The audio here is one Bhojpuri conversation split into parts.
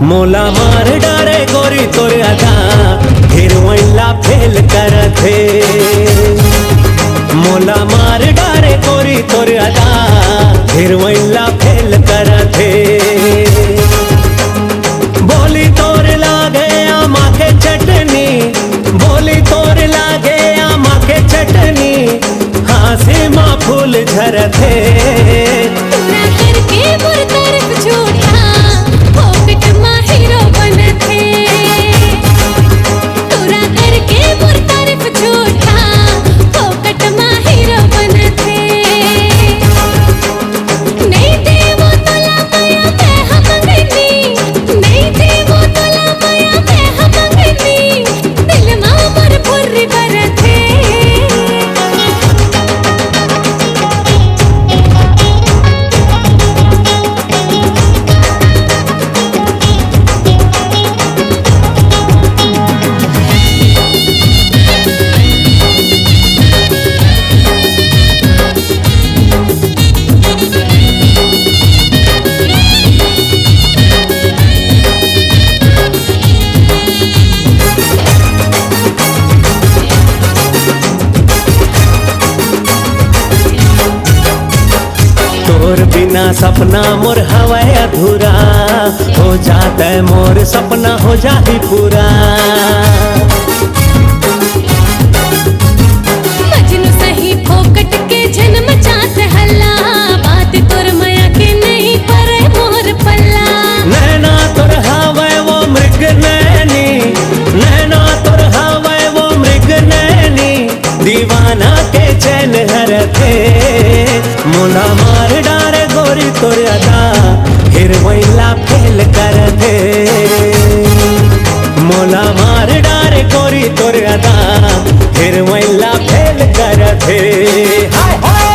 मोला मार डारे गोरी तोर अदा हिरवैला फेल करथे। मोला मार डारे गोरी तोर अदा हिरवैला फेल करथे। बोली तोर लागे आमा के चटनी, बोली तोर लागे आमा के चटनी, हासे माँ फूल झरथे। तोरा करके बुर तरफ छोड़ा पॉकेट मा हीरो बनथे। तोरा करके बुर तरफ छोड़ा पॉकेट मा हीरो बनथे। नहीं देवो तोला माया मैं हम मंगनी, नहीं देवो तोला माया मैं हम मंगनी, दिल मा मोर फुर्री बरथे। तोर बिना सपना मोर हवाए अधूरा, हो जाता है मोर सपना हो जाही पूरा। मजनू सही फोकट के जन्म चाहत हल्ला, बात तोर माया के नहीं पर मोर पल्ला। नैना तोर हवाए वो मृग नैनी, नैना तोर हवाए वो मृग नैनी, दीवाना के चैन हरथे। मोला मार डारे गोरी तोर अदा हिरवैला फेल करथे। मोला मार डारे गोरी तोर अदा हिरवैला फेल करथे। हाय हाय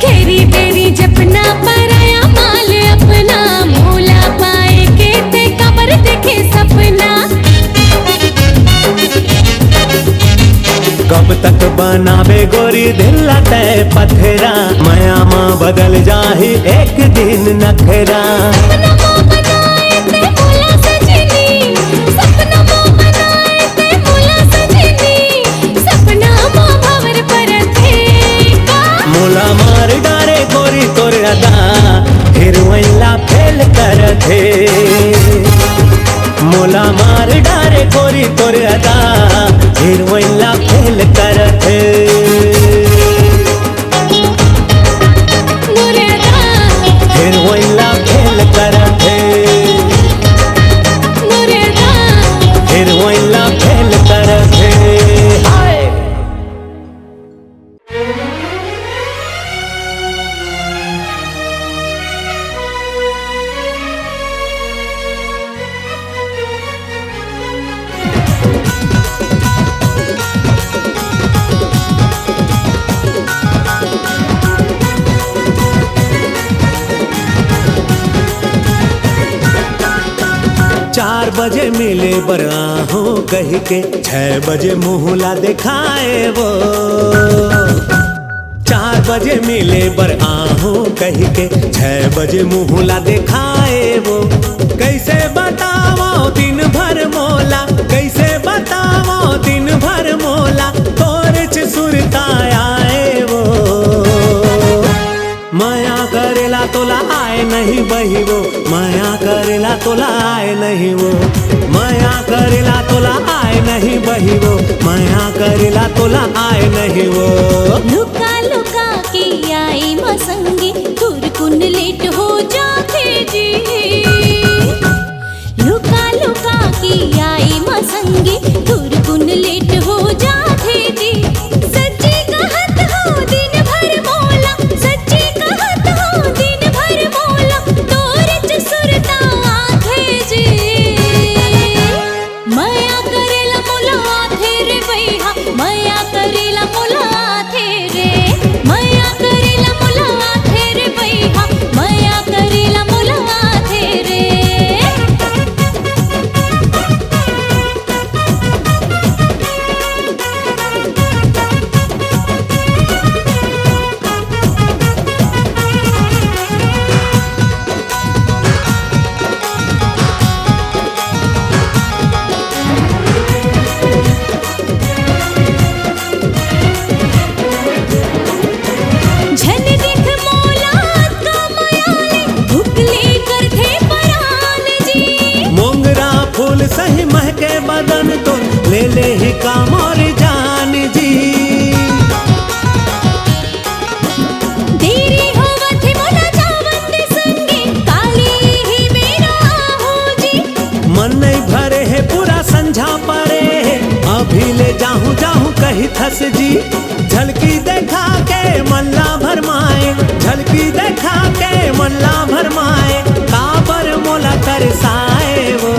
घेरी बेरी जपना पराया माल अपना, मोला पाए के ते कबर देखे सपना। कब तक बनावे गोरी दिल तय पथरा, माया माँ बदल जाही एक दिन नखरा। सपना मो बनाए ते मोला सजनी, सपना मो बनाए ते मोला सजनी, सपना मो भवर परथे का। मोला मार डारे गोरी तोर अदा हिरवैला फेल करथे। मोला मार डारे गोरी तोर अदा हिरवैला फेल करथे। मोरे अदा हिरवैला फेल करथे। मोरे अदा हिरवैला फेल करथे। हाय चार बजे मिले बराहो कह के 6 बजे मुहला दिखाए वो। 4 बजे मिले बराहो कह के 6 बजे मुहला दिखाए वो। कैसे बताओ दिन भर मोला, कैसे बताओ दिन भर मोला, तोरे च सुरता आए वो। माया करेला तोला आए नहीं बही वो, माया करेला तोला आए नहीं वो, माया करेला तोला आए नहीं बही वो, माया करेला तोला आए नहीं वो। लुका लुका के आई मसंगी, दूर कुन लेट हो जाते जी। लुका लुका के आई मसंगी, दूर कुन लेट हो जाते जी। सच्ची कहत हो दिन भर मोला, सच्ची कहत हो दिन भर मोला, तोरे च सुरता आथे जी। माया करेला मोला आथे रे भैया, माया करेला मोला आथे रे, माया करेला मोला आथे रे भैया, माया का मोर जान जी। देरी होवत है मोला जावत संगे काली ही मेरा हो जी। मन नहीं भरे है पूरा संझा परे है, अभी ले जाहूँ जाहूँ कही थस जी। झलकी देखा के मल्ला भरमाए, झलकी देखा के मल्ला भरमाए, काबर मोला तरसाए वो।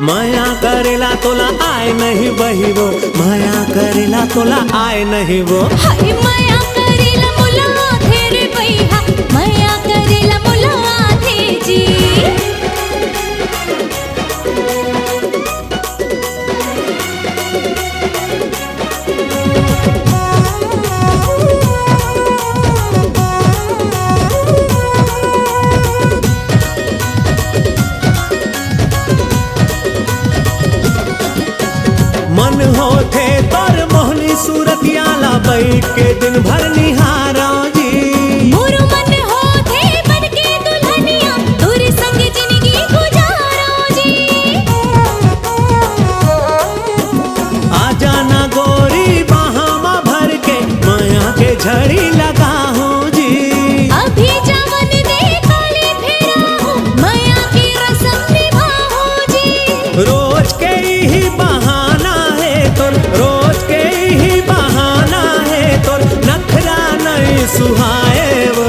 माया करेला तोला आए नहीं बही वो, माया करेला तोला आए नहीं वो। हाय माया करेला मोला थे भैया, माया करेला मोला थे जी। मन होते तोर मोहनी सूरतियाला बैठ के दिन भर निहारा जी। मोर मन होते बन के दुल्हनिया तोर संग जिंदगी गुजारो जी। आ जाना गोरी बाहामा भर के माया के झड़ी लगा हूँ जी। अभी जवन दे काले फेरा हूँ, माया की रस्म निभाऊं जी। रोज के ही बहाना है तोर, रोज के ही बहाना है तोर, नखरा नहीं सुहाए वो।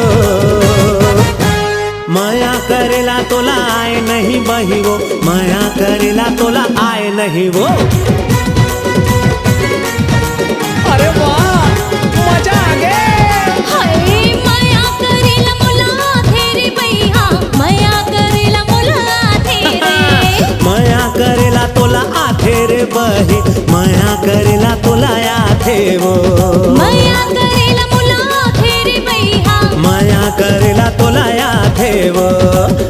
माया करेला तोला आए नहीं बही वो, माया करेला तोला आए नहीं वो। अरे वाह मजा आ गया। हाय माया करेला मोला थे भैया, माया करेला मोला थे रे। माया करेला तोला आथे रे बही, माया करेला तोला आथे वो। माया करेला मोला थे भैया, माया करेला तोला आथे वो।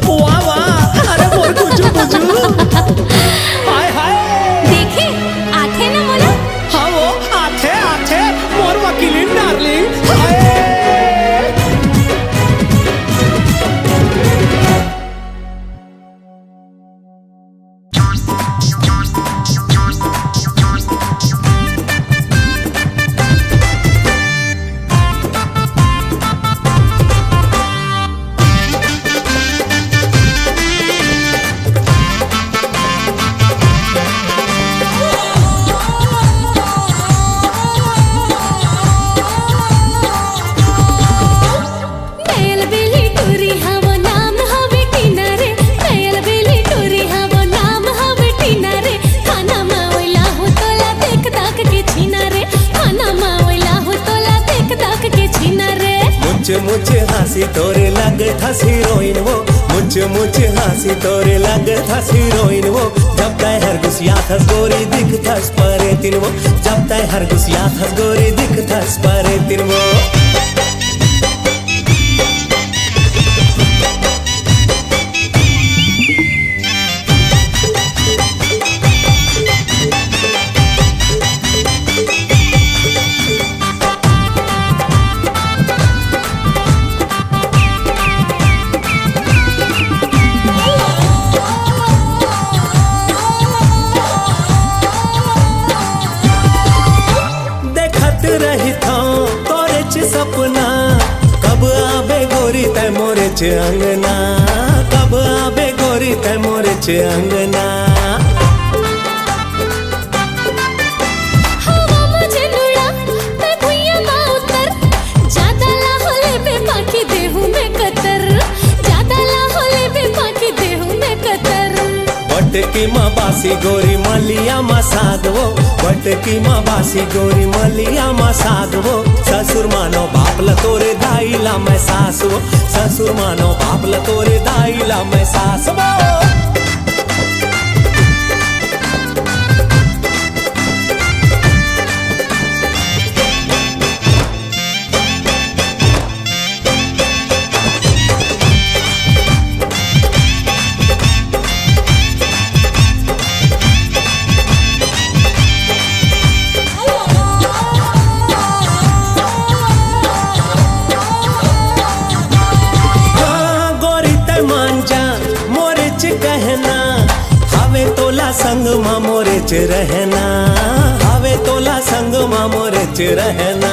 वाह वाह अरे मोर कुजू कुजू। हाय हाय देखे आथे ना मोला। हाँ वो आथे आथे मोर वकीलिन डार्लिंग। हाय नयल बेली टोरी हवो नाम हवे टीना रे, नयल बेली टोरी हवो नाम हवे टीना रे। खाना मावला हो तोला देख दाख के छीना रे, खाना मावला हो तोला देख दाख के छीना रे। मुझ मुझ हंसी तोरे लग थस हीरोइन वो, मुझ मुझ हंसी तोरे लग थस हीरोइन वो। जब तय हर गुसिया थस गोरी दिख थस परे तिन वो, जब तय हर गुसिया थस गोरी दिख थस परे तिन वो। देखत रही था तोरे च सपना, कब आबे गोरी तय मोरे च अंगना, कब आबे गोरी तय मोरे च अंगना। हवा मुझे लुड़ा मैं भुइया माँ उतर, ज्यादा लाहौले पे पाखी देहूँ मैं कतर, ज्यादा लाहौले पे पाखी देहूँ मैं कतर। बटकी माँ बासी गोरी मलिया मसाद वो, बटकी माँ बासी गोरी मलिया मसाद वो। ससुर मानो बाप ल तोरे दाई ला मैं सास वो, ससुर मानो बाप ल तोरे दाई ला मैं सास वो। मा मोरे च रहना, आवे तोला संग मा मोरे च रहना।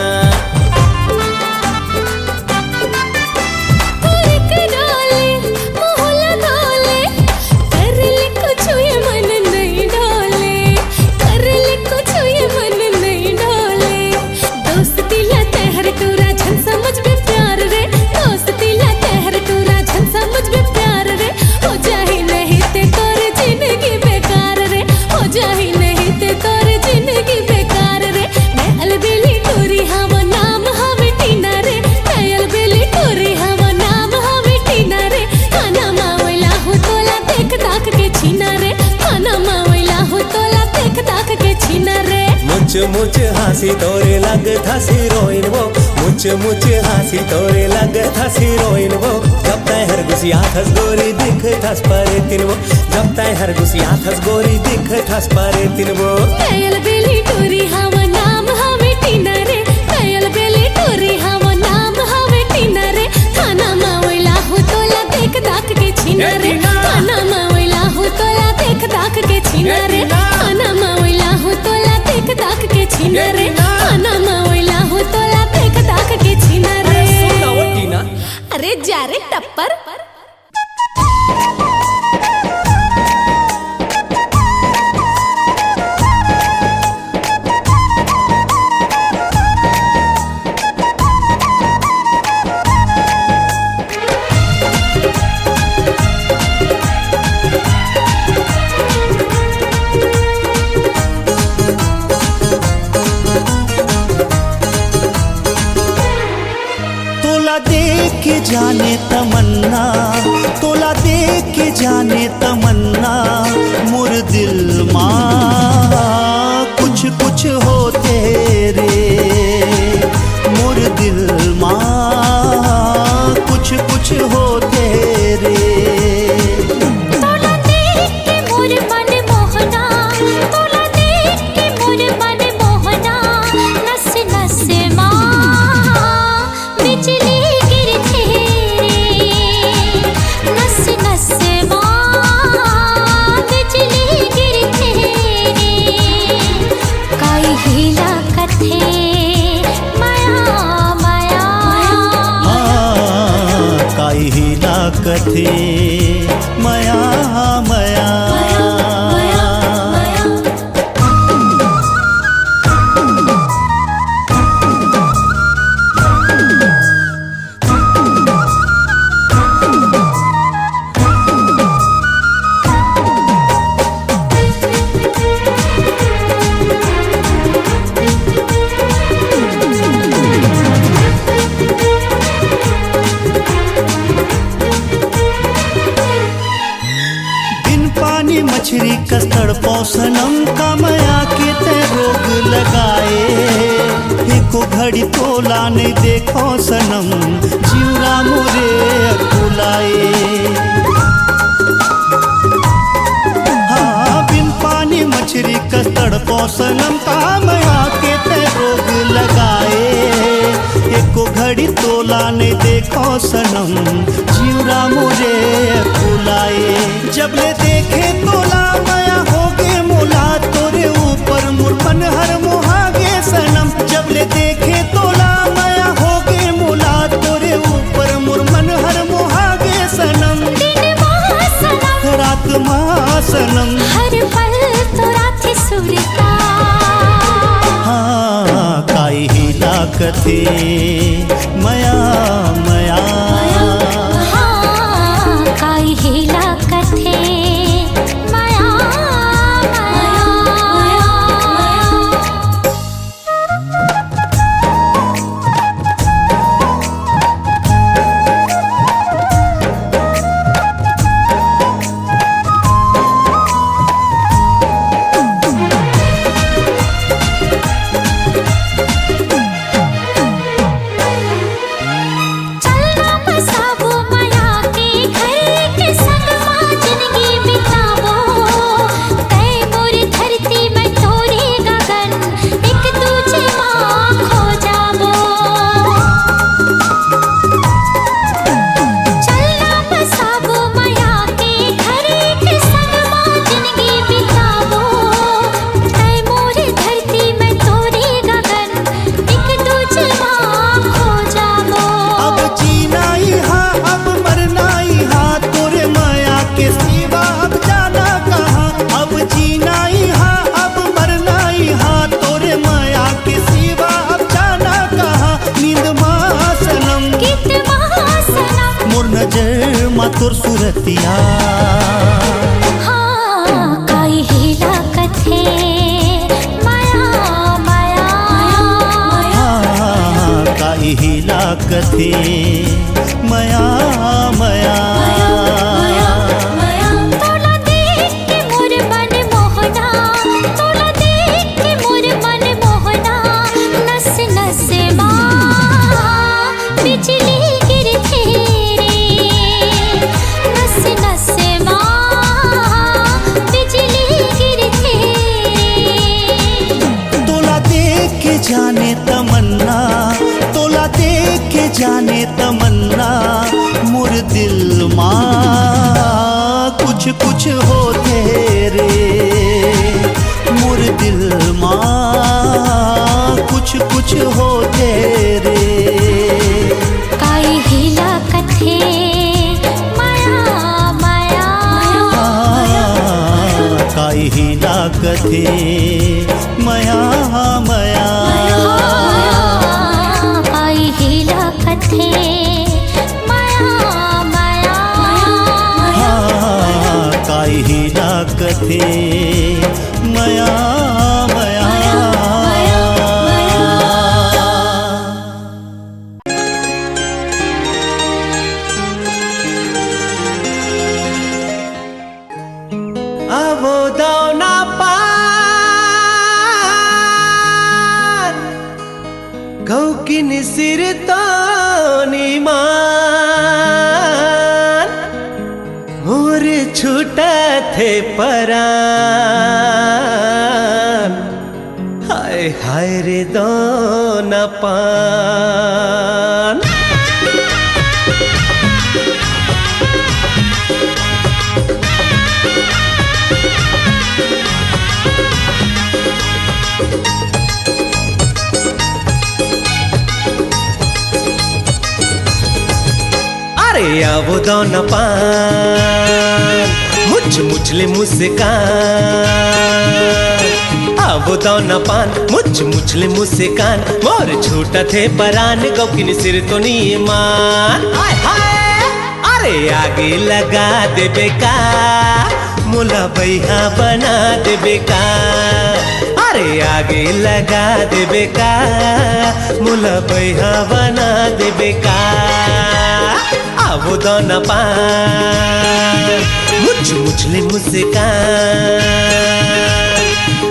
मुझ मुझ हंसी तोरे लग था हीरोइन वो, मुझ मुझ हंसी तोरे लग था हीरोइन वो। जब तय हर गुसिया थस गोरी दिख थस परे तिन वो, जब तय हर गुसिया थस गोरी दिख थस परे तिन वो। नयल बेली टोरी हवा नाम हवे टीना रे, नयल बेली टोरी हवा नाम हवे टीना रे। खाना मावला हो तोला देख दाख के छीना रे, खाना मावला हो तोला देख दाख के छीना रे, खाना मावला हो तोला देख दाख के छीना रे, खाना मावला हो तोला देख दाख के छीना रे। अरे जा रे टप्पर। देख के जाने तमन्ना, तोला देख के जाने तमन्ना, मोर दिल माँ कुछ कुछ होते रे, मोर दिल माँ कुछ कुछ होते रे। तोला देख के मोर मन मोहना, तोला देख के मोर मन मोहना, नस नस माँ बिजली कथे मया मया। मछरी कस्तड़ पौसनम का मया के ते रोग लगाए, एको घड़ी तोला नहीं देखो सनम, जीवरा मोरे अकुलाए। हाँ बिन पानी मछरी कस्तड़ पौसनम का मया के ते रोग लगाए, एको घड़ी तोला नहीं देखो सनम, जीवरा मोरे अकुलाए। जब ले देखे तोला मया होगे मोला, तोरे ऊपर मुरपन हर मोहागे सनम। जब ले देखे तोला मया होगे मोला, तोरे ऊपर मुरमन हर मोहागे सनम। दिन माह सनम, रात माह सनम, हर पल तो रात सुरता। हाँ काई हिला कथे मया मया, हाँ काई हिला कथे मया मया। तोर सुरतिया। हाँ काई हेला कथे माया माया हाँ काई हिला कथे मया मया। तोला देख के मोर मन मोहना, तोला देख के मोर मन मोहना, नस नस माँ बिजली गिरथे रे, नस नस माँ बिजली गिरथे। तोला देख के जाने तमन्ना, तोला देख के जाने तमन्ना, मोर दिल माँ कुछ कुछ होते रे, मोर दिल माँ कुछ कुछ होते रे। काई हिला कथे माया माया काई हिला कथे मया मया। काई हिला कथे माया माया काई हिला कथे मया मया। आवो दाना पान गौकिन सिर तो निमान, मोर छूटा थे परान, हाय हाय रे दाना पान। अरे आवो दाना पान मुझ मुझले मुस्कान, आवो दाना पान मुझ मुझले मुस्कान, मोर छूटा थे परान गौकिन सिर तो नीमान। हाय हाय अरे आगे लगा दे बेका, मुला बैहा बना दे बेका, अरे आगे लगा दे बेका, मुला बैहा बना दे बेका। आवो दाना पान मुझ मुझले मुस्कान,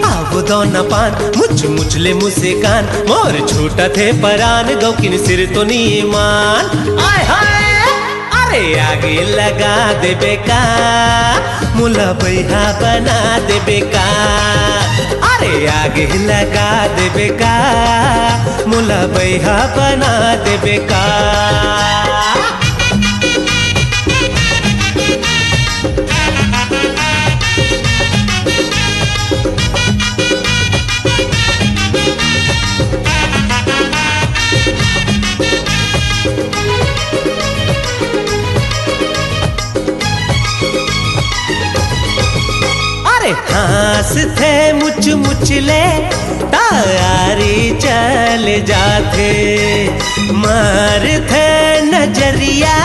आवो दाना पान मुझ मुझले मुस्कान, मोर छूटा थे परान गौकिन सिर तो नीमान। आय हाय अरे आगे लगा दे बेका, मुला बैहा बना दे बेका, अरे आगे लगा दे बेका, मुला बैहा बना दे बेका। अरे हंस थे मुच मुचले तारी चल जाते, मार थे नजरिया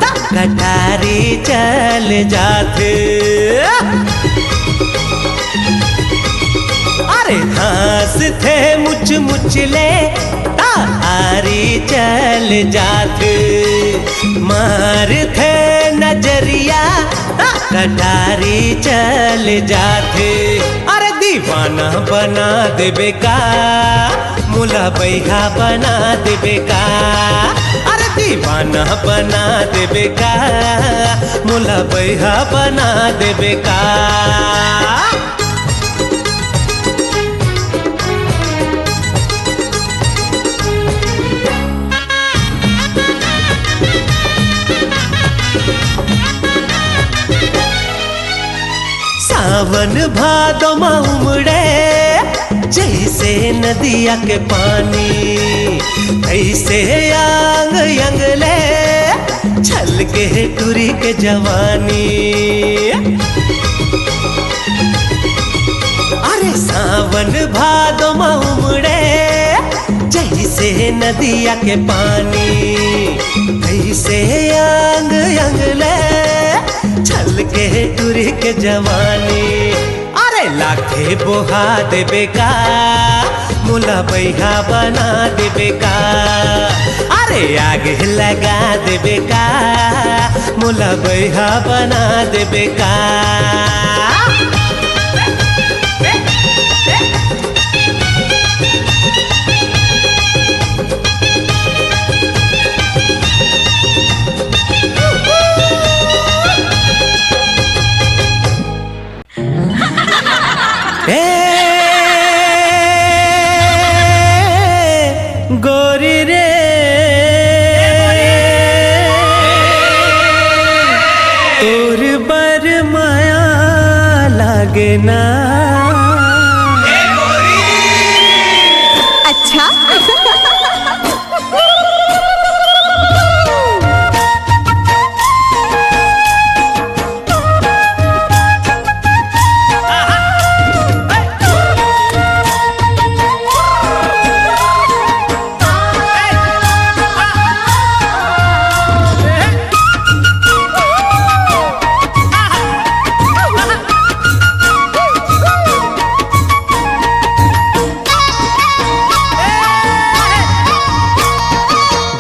ता कटारी चल जाते। अरे हंस थे मुच मुचले तारी चल जाते, मार थे नजरिया ता कटारी चल जाते। अरे दीवाना बना दे बेका, मुला बैहा बना दे बेका, अरे दीवाना बना दे बेका, मुला बैहा बना दे बेका। सावन भादो में उमड़े जैसे नदिया के पानी, ऐसे आंग अंगले छल के टूरी के जवानी। अरे सावन भादो में उमड़े जैसे नदिया के पानी, ऐसे आंग अंगले के तुरी के जवानी अरे लाखे बोहा देबे का मुला बैहा बना देबे का अरे आगे लगा देबे का मुला बैहा बना देबे का गोरी रे तोर बर माया लागे ना अच्छा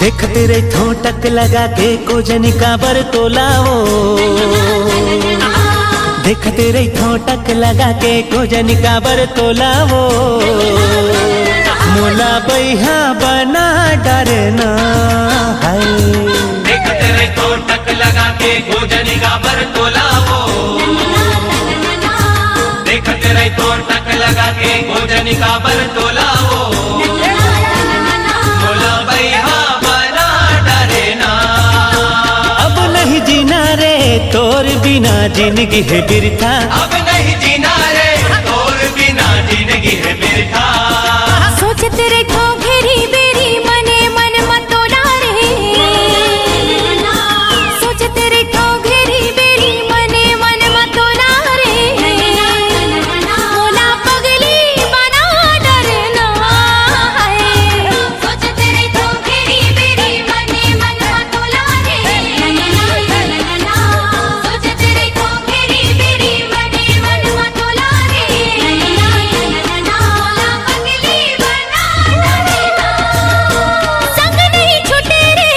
देख तेरे ठोटक लगा के कोजनी का बर तोलाओ देख तेरे ठोटक लगा के कोजनी का बर तोलाओ मोला बैहा बना डरना है देख तेरे ठोटक लगा के कोजनी का बर तोलाओ देख तेरे ठोटक लगा के कोजनी का बर तोलाओ मोला बैहा जीना रे तोर बिना जिंदगी है बिरथा अब नहीं जीना रे तोर बिना जिंदगी है बिरथा सोच तेरे को घेरी बेरी मने मन मतोला रे सोच तेरे को घेरी बेरी मने मन मतोला रे मोला पगली बना डरना है सोच तेरे को घेरी बेरी मने मन मतोला रे सोच तेरे को घेरी बेरी मने मन मतोला रे मोला पगली बना डरना संग नहीं छूटे रे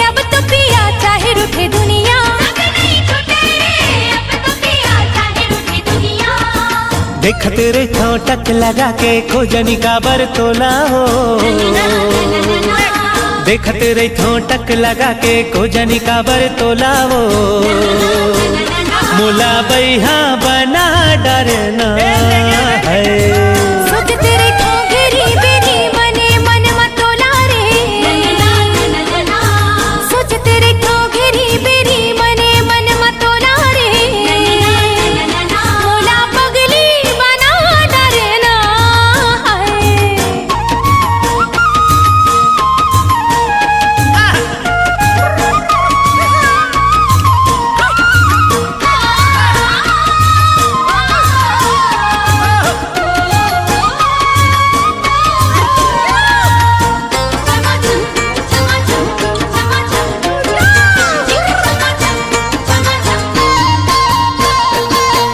अब तो पिया चाहे रूठे दुनिया संग नहीं छूटे रे अब तो पिया चाहे रूठे दुनिया देख तेरे ठोटक लगा के खोजनी का बर तोला हो देख तेरे ठोटक लगा के खोजनी का बर तोला हो मोला बैहा बना डरना है सोच तेरे को घेरी बेरी मने मन मतोला रे सोच तेरे को घेरी बेरी मने मन मतोला रे मोला पगली बना डरना है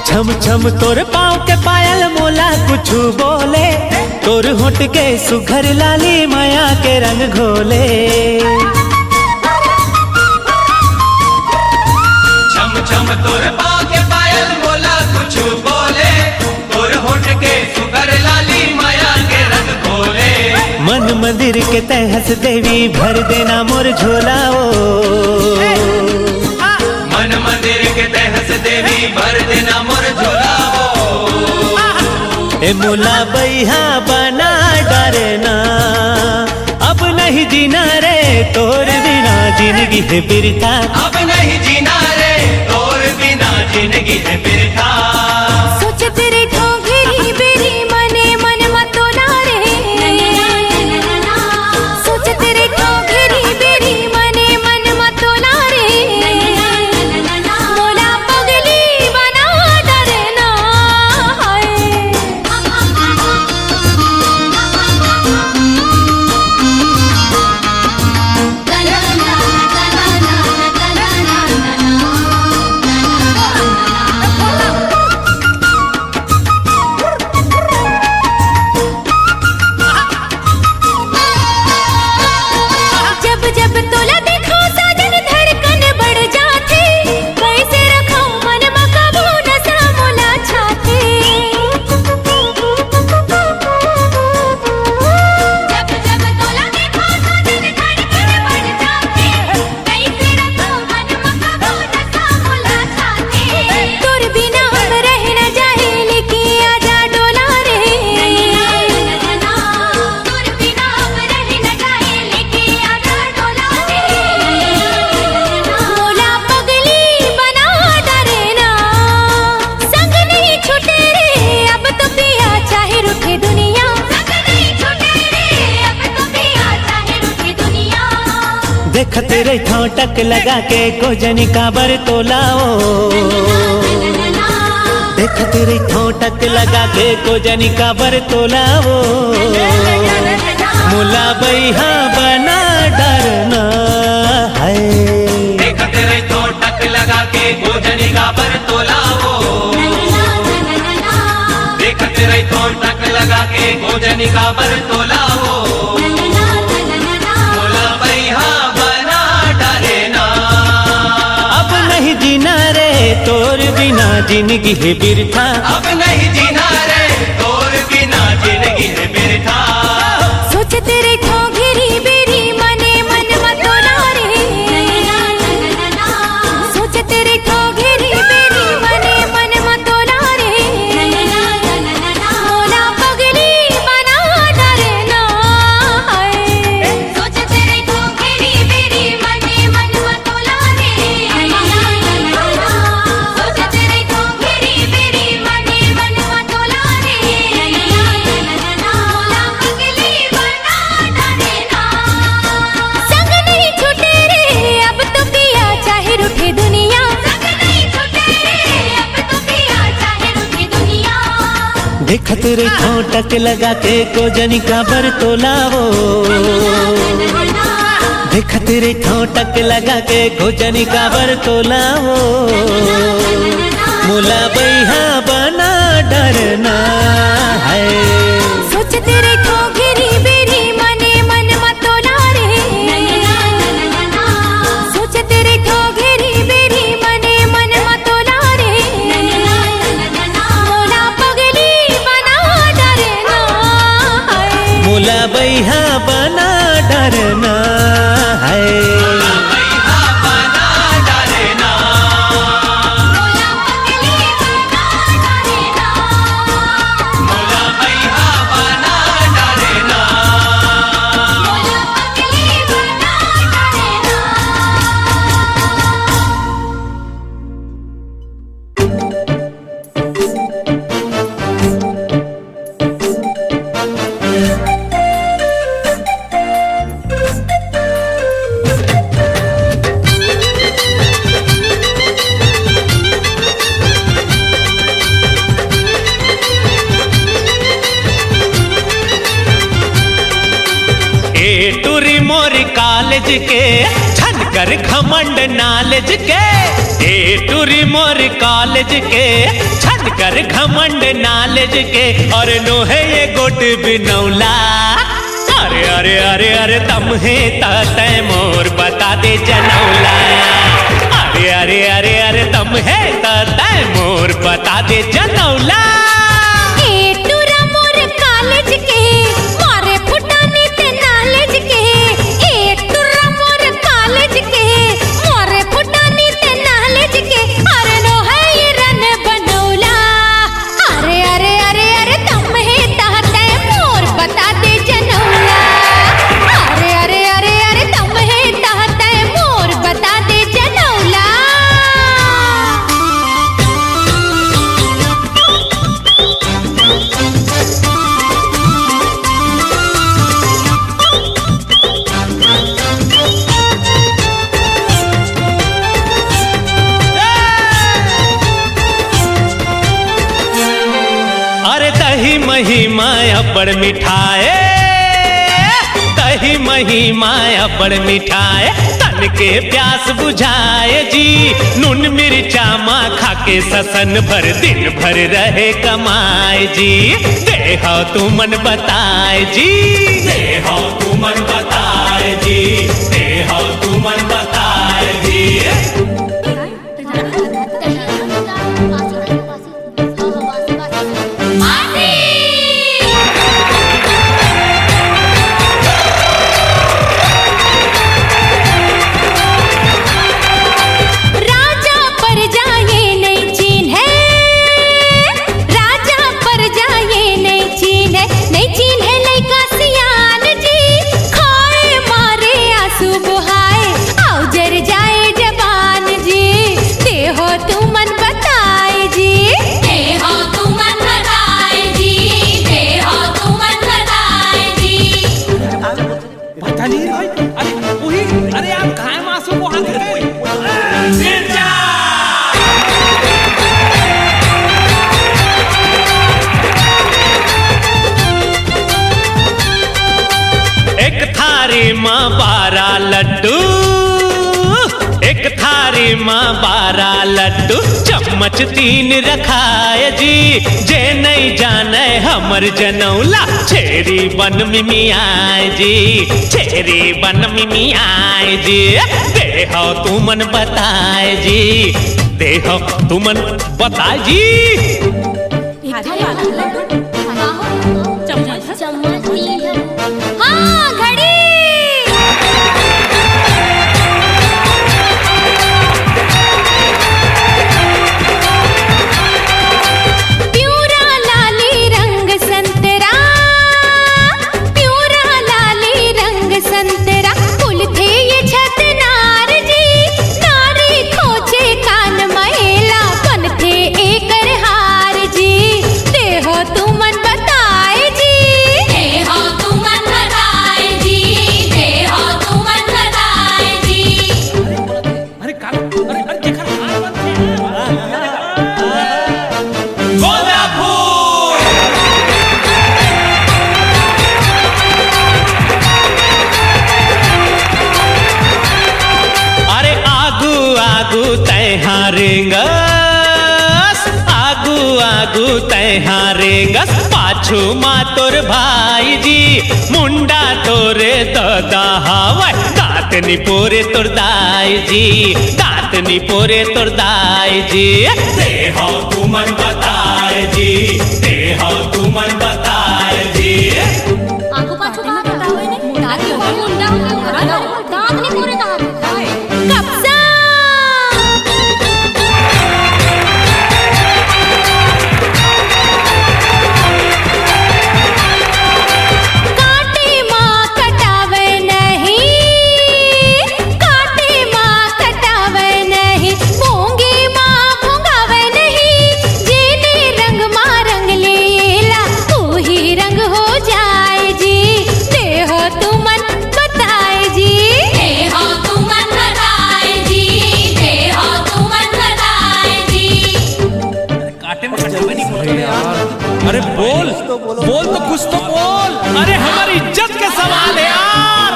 छम छम तोर पाँव के पायल मोला कुछ बोले तोर होठ के सुघर लाली माया के रंग घोले छम छम तोर पाँव के पायल मोला कुछ बोले तोर होठ के सुगर लाली माया के रंग घोले मन मंदिर के तहस देवी भर देना मोर झोलाओ मन मंदिर के तहस देवी भर देना मोर झोलाओ ए मोला बैहा बना डरना अब नहीं जीना रे तोर बिना जिंदगी है बिरथा अब नहीं जीना रे तोर बिना जिंदगी है बिरथा सोच तेरे को घेरी बेरी मने मन मतोला रे सोच तेरे को घेरी बेरी मने मन मतोला रे मोला पगली बना डरना है ठोटक लगा के कोजनी काबर तोलाओ देखत रही ठोटक लगा के कोजनी काबर तोलाओ मुला बैहा बना डरना है देखत रही ठोटक लगा के कोजनी काबर तोलाओ देखत रही ठोटक लगा के कोजनी काबर तोलाओ मुला बैहा बना डरना अब नहीं जीना रे तोर बिना जिंदगी है बिरथा अब नहीं जीना रे तोर बिना जिंदगी है बिरथा सोच तेरे खो घेरी बेरी मने मन मतोला रे सोच तेरे खो घेरी बेरी मने मन मतोला रे मोला पगली बना डरना है सोच तेरे खो घेरी बेरी मने मन मतोला रे सोच तेरे खो घेरी बेरी मने मन मतोला रे मोला पगली बना डरना संग नहीं छूटे रे अब तो पिया चाहे रूठे दुनिया संग नहीं छूटे रे अब तो पिया चाहे रूठे दुनिया देखत रे ठोटक लगा के कोजनी काबर तोलाओ देखत रे ठोटक लगा के कोजनी काबर तोलाओ मुला बैहा बना डरना है सोच तेरे खो घेरी बेरी मने मन मतोला रे सोच तेरे खो घेरी बेरी मने मन मतोला रे मोला पगली बना डरना है मुला बैहा बना डरना है बैहा बना डरना मोला पगली बना डरना मुला बैहा बना डरना मोला पगली बना डरना ए टूरी मोरी कॉलेज के छनकर घमंड नॉलेज के ए टूरी मोरी कॉलेज के छनकर घमंड नॉलेज के और नोहे ये गोट बिनौला अरे अरे अरे अरे तम है तय मोर बता दे जनौला अरे अरे अरे अरे तम है तय मोर बता दे जनौला ए टूरा मोर कॉलेज के मारे फुटानी ते नॉलेज के ए टूरा मोर कॉलेज के मारे फुटानी ते नॉलेज के अरे नो है ये रन बनौला अरे अरे अरे अरे तुम है तहते मोर बता दे जनौला अरे अरे अरे अरे तुम है तहते मोर बता दे जनौला अरे दही मही माया बड़ मिठाए दही मही माया बड़ मिठाए तन के प्यास बुझाए जी नून मिर्चा माँ खा के ससन भर दिन भर रहे कमाए जी देहा तू मन बताए जी देहा तू मन बताए जी देहा तू मन बताए जी राजा पर जाए नहीं चीन है राजा पर जाए नहीं चीन है नहीं चीन है लइका सियान जी खाए मारे आंसू बुहाए आओ जर जाए जवान जी देहो तू मन बताए जी देहो तू मन बताए जी देहो तू मन बताए जी पता नहीं अरे वही अरे आप खाए मासू को माँ 12 लड्डू चम्मच 3 रखाय जी। जे नहीं जाने हमर जनौला छेरी बन मिमियाय जी, छेरी बन मिमियाय जी। देहो तुमन बताए जी, देहो तुमन बताए जी। हाँ घड़ी। प्यूरा लाली रंग संतरा, प्यूरा लाली रंग संतरा। फूल थे ये छत नार जी, नारी खोचे कान महिला बन थे एकर हार जी। देहो तुमन बताए जी, देहो तुमन बताए जी, देहो तुमन बताए जी। अरे का अरे देखा गोलापुर। अरे आगू आगू तैहा रेंगस, आगू आगू तैहा रेंगस। पाछू माँ तोर भाई जी, मुंडा तोरे दादा हवै। दांत निपोरे तोर दाई जी, दांत निपोरे तोर दाई जी। देहो तुमन बताए जी, देहो तुमन बताए जी। आगू पाछू कहाँ बताओ इन्हें? मुंडा दांत नहीं पूरे कहाँ बताओ? कब्जा। काटे माँ कटावे नहीं, काटे माँ कटावे नहीं। मूंगी माँ भुंगावे नहीं। जेने रंग माँ रंग लेला वही रंग हो जाए जी। देहो तुमन बताए जी, देहो तुमन बताए जी, देहो तुमन बताए जी। काटे में कटावे नहीं बोल यार। अरे बोल बोल तो कुछ तो बोल। अरे हमारी इज्जत का सवाल है यार।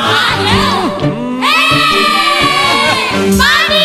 पानी।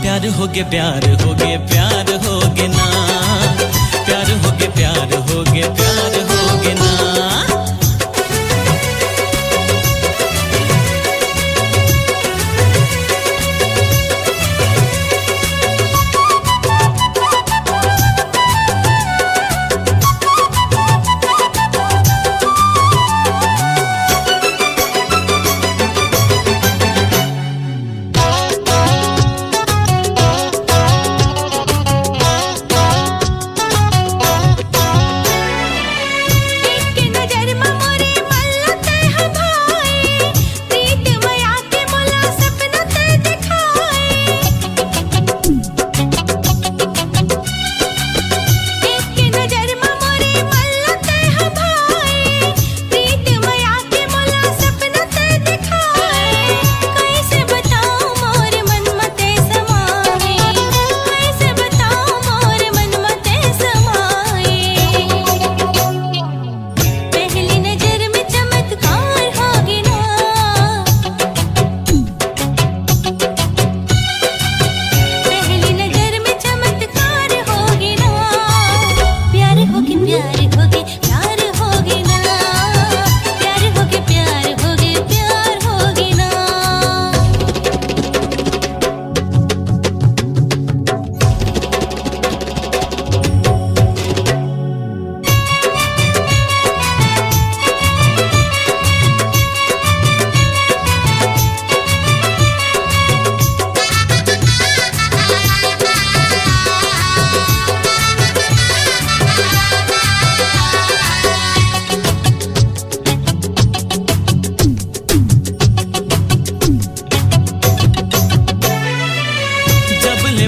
प्यार होगे प्यार होगे प्यार होगे ना, प्यार होगे प्यार होगे प्यार होगे ना।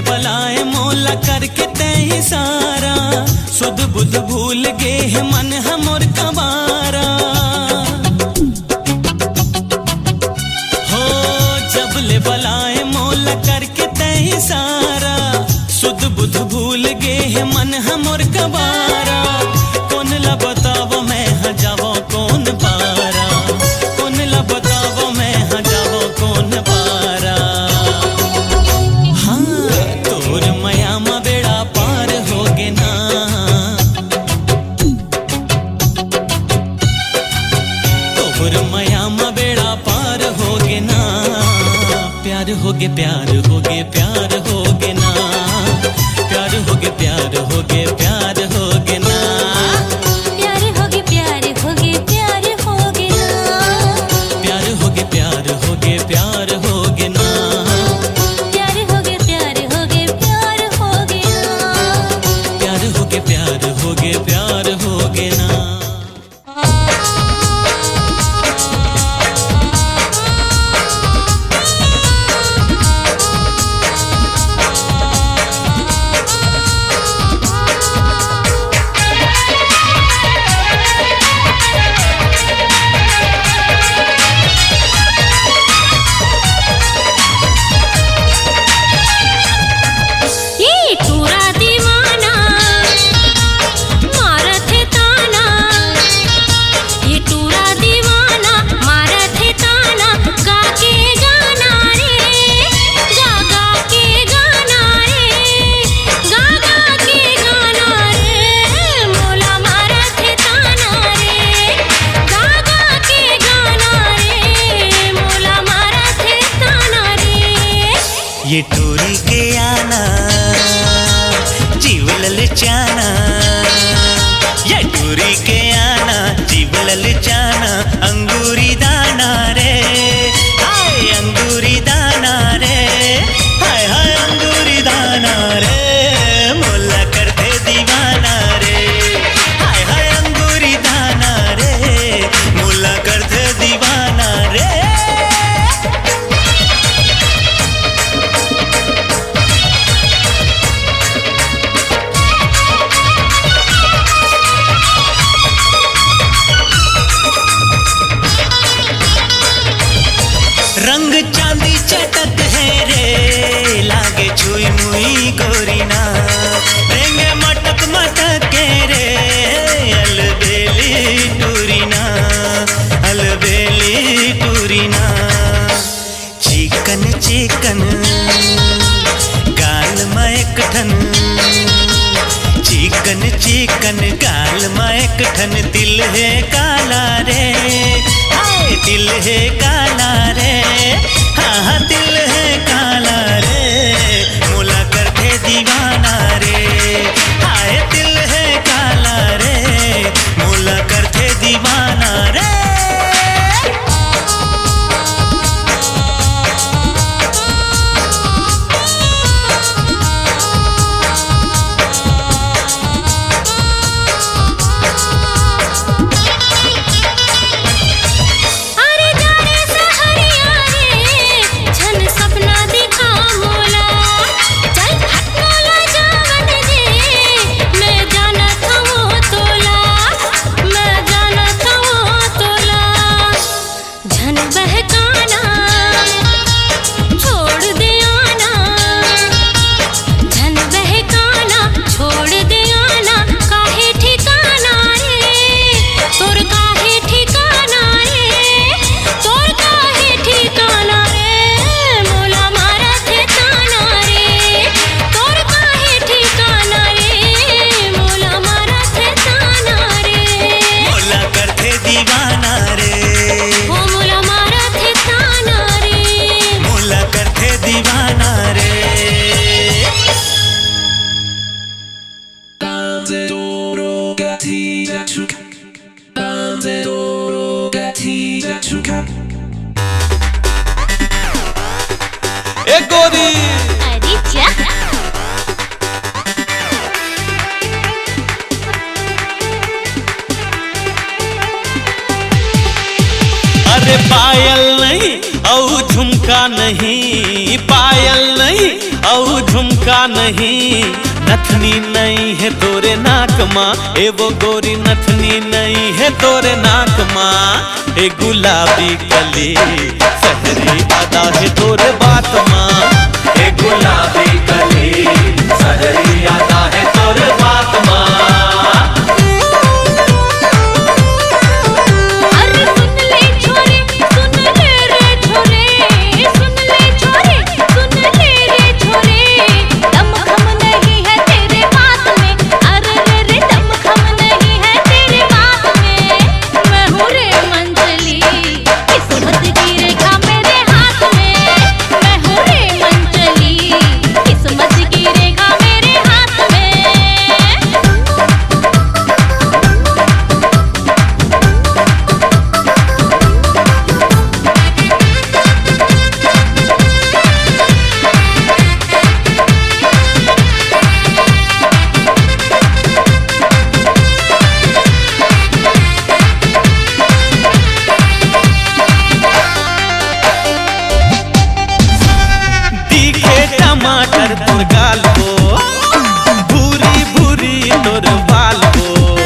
बलाए मोला करके तय सारा सुध बुध भूल गे है मन हमर कबारा हो जब ले बलाए मोला करके तय सारा सुध बुध भूल गे है मन हमर कबारा कौन ला बताव मैं हाँ जावो कौन पारा कौन ला बताव मैं हाँ जावो कौन पारा हाँ तोर मया मा बेड़ा पार होगे ना तोर मया मा बेड़ा पार होगे ना प्यार होगे प्यार होगे प्यार होगे ना प्यार होगे प्यार होगे प्यार होगे ना प्यार होगे प्यार होगे प्यार होगे ना प्यार होगे प्यार होगे प्यार होगे ना प्यार होगे प्यार होगे प्यार होगे ना प्यार होगे प्यार होगे प्यार होगे ना ये टूरा दीवाना मारत है ताना ये टूरा दीवाना मारत है ताना गा के गाना रे गा गा के गाना रे गा गा के गाना रे मोला मारत है ताना रे गा गा के गाना रे मोला मारत है ताना रे ये टोरी के आना जीव ललचाना ये टोरी के आना जीव ललचाना अंगूरी दाना रे हाय अंगूरी दाना रे हाय हाय अंगूरी दाना रे मोला करते दीवाना रे हाय हाय अंगूरी दाना रे मोला करते दीवाना रे रंग चांदी चटक है रे लागे छुई मुई गोरीना रेंगे मटक मटक के रे अलबेली टूरीना अलबेली टूरीना चिकन चिकन गाल में एक ठन चिकन चिकन गाल में एक ठन दिल है काला रे हाय दिल है काला रे हाँ हाँ दिल है काला रे मोला करके दीवाना रे हाय दिल है काला रे मोला करके दीवाना रे अरे जा रे सहरिया रे छन सपना दिखा मोला चल हट मोला जावन दे मैं जाना था वो तोला मैं जाना था वो तोला झन बहकाना छोड़ दे आना झन बहकाना छोड़ दे आना काहे ठिकाना रे तोर काहे ठिकाना रे तोर काहे ठिकाना रे मोला मारत है ताना रे तोर काहे ठिकाना रे मोला मारत है ताना रे मोला करके दीवाना रे ओ मोला मारत है ताना रे मोला करके दीवाना रे ए गोरी अरे जा अरे पायल नहीं और झुमका नहीं पायल नहीं और झुमका नहीं, नथनी नहीं है तोरे नाक माँ, ए वो गोरी नथनी नहीं है तोरे नाक माँ। ए गुलाबी कली सहरी अदा है तोरे बात माँ, ए गुलाबी कली सहरी अदा है तोरे बात माँ। अरे सुन ले छोरे, सुन ले रे छोरे, सुन ले छोरे, सुन ले रे छोरे, दम खम नहीं है तेरे बात में, अरे रे रे दम खम नहीं है तेरे बात में। मैं हूँ रे मंचली, किस्मत की रेखा मेरे हाथ में, मैं हूँ रे मंचली, किस्मत की रेखा मेरे हाथ में। तीखे टमाटर तोर गाल हो, भूरी भूरी तोर बाल हो,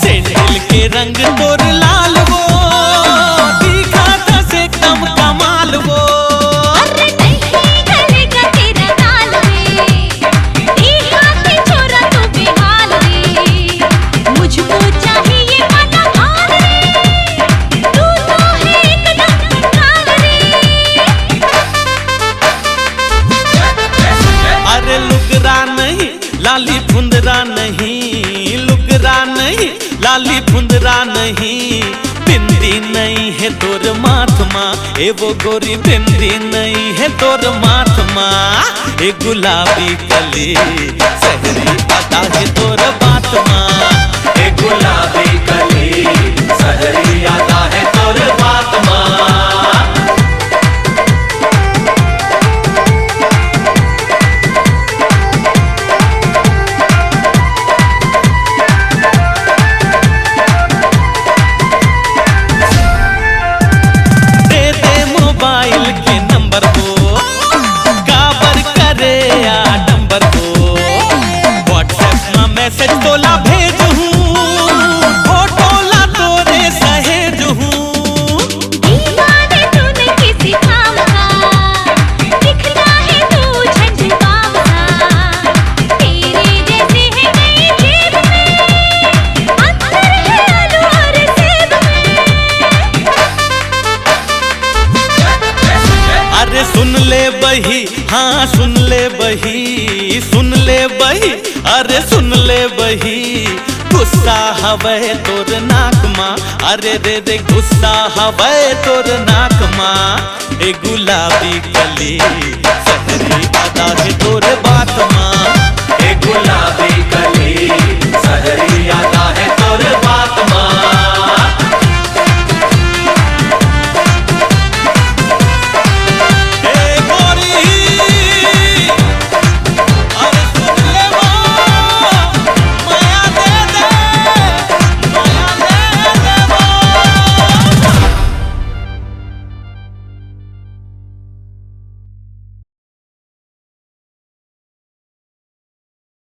सैंडल के रंग तोर लाल हो, तीखा दस एकदम कमाल हो। अरे नहीं गलेगा तेरा ताल रे, देखा के छोरा तू बेहाल रे, मुझको चाहिए माना भाल रे, तू तो है एकदम कंगाल रे। अरे लुगरा नहीं लाली फुंदरा नहीं, लुगरा नहीं लाली फुंदरा नहीं, बिंदी नहीं है तोर माथ माँ, ए वो गोरी बिंदी नहीं है तोर माथ माँ। ए गुलाबी कली सहरी अदा है तोर बात माँ, ए गुलाबी कली सहरी अदा है तोर बात माँ। दे दे मोबाइल के नंबर को, काबर करे आडंबर को, व्हाट्सएप में मैसेज तोला भेज हूँ, फोटो ला तोरे सहेज हूँ। दीवाने तूने किसी काम का, दिखना है तू झंझबाम सा, तेरे जैसे है नई जेब में, अंदर है आलू और सेब में। अरे सुन ले बही, हाँ सुन ले बही, सुन ले बही, अरे सुन ले बही, गुस्सा हवे तोर नाक माँ, अरे रे रे गुस्सा हवे तोर नाक माँ। ए गुलाबी कली सहरी अदा है तोर बात माँ,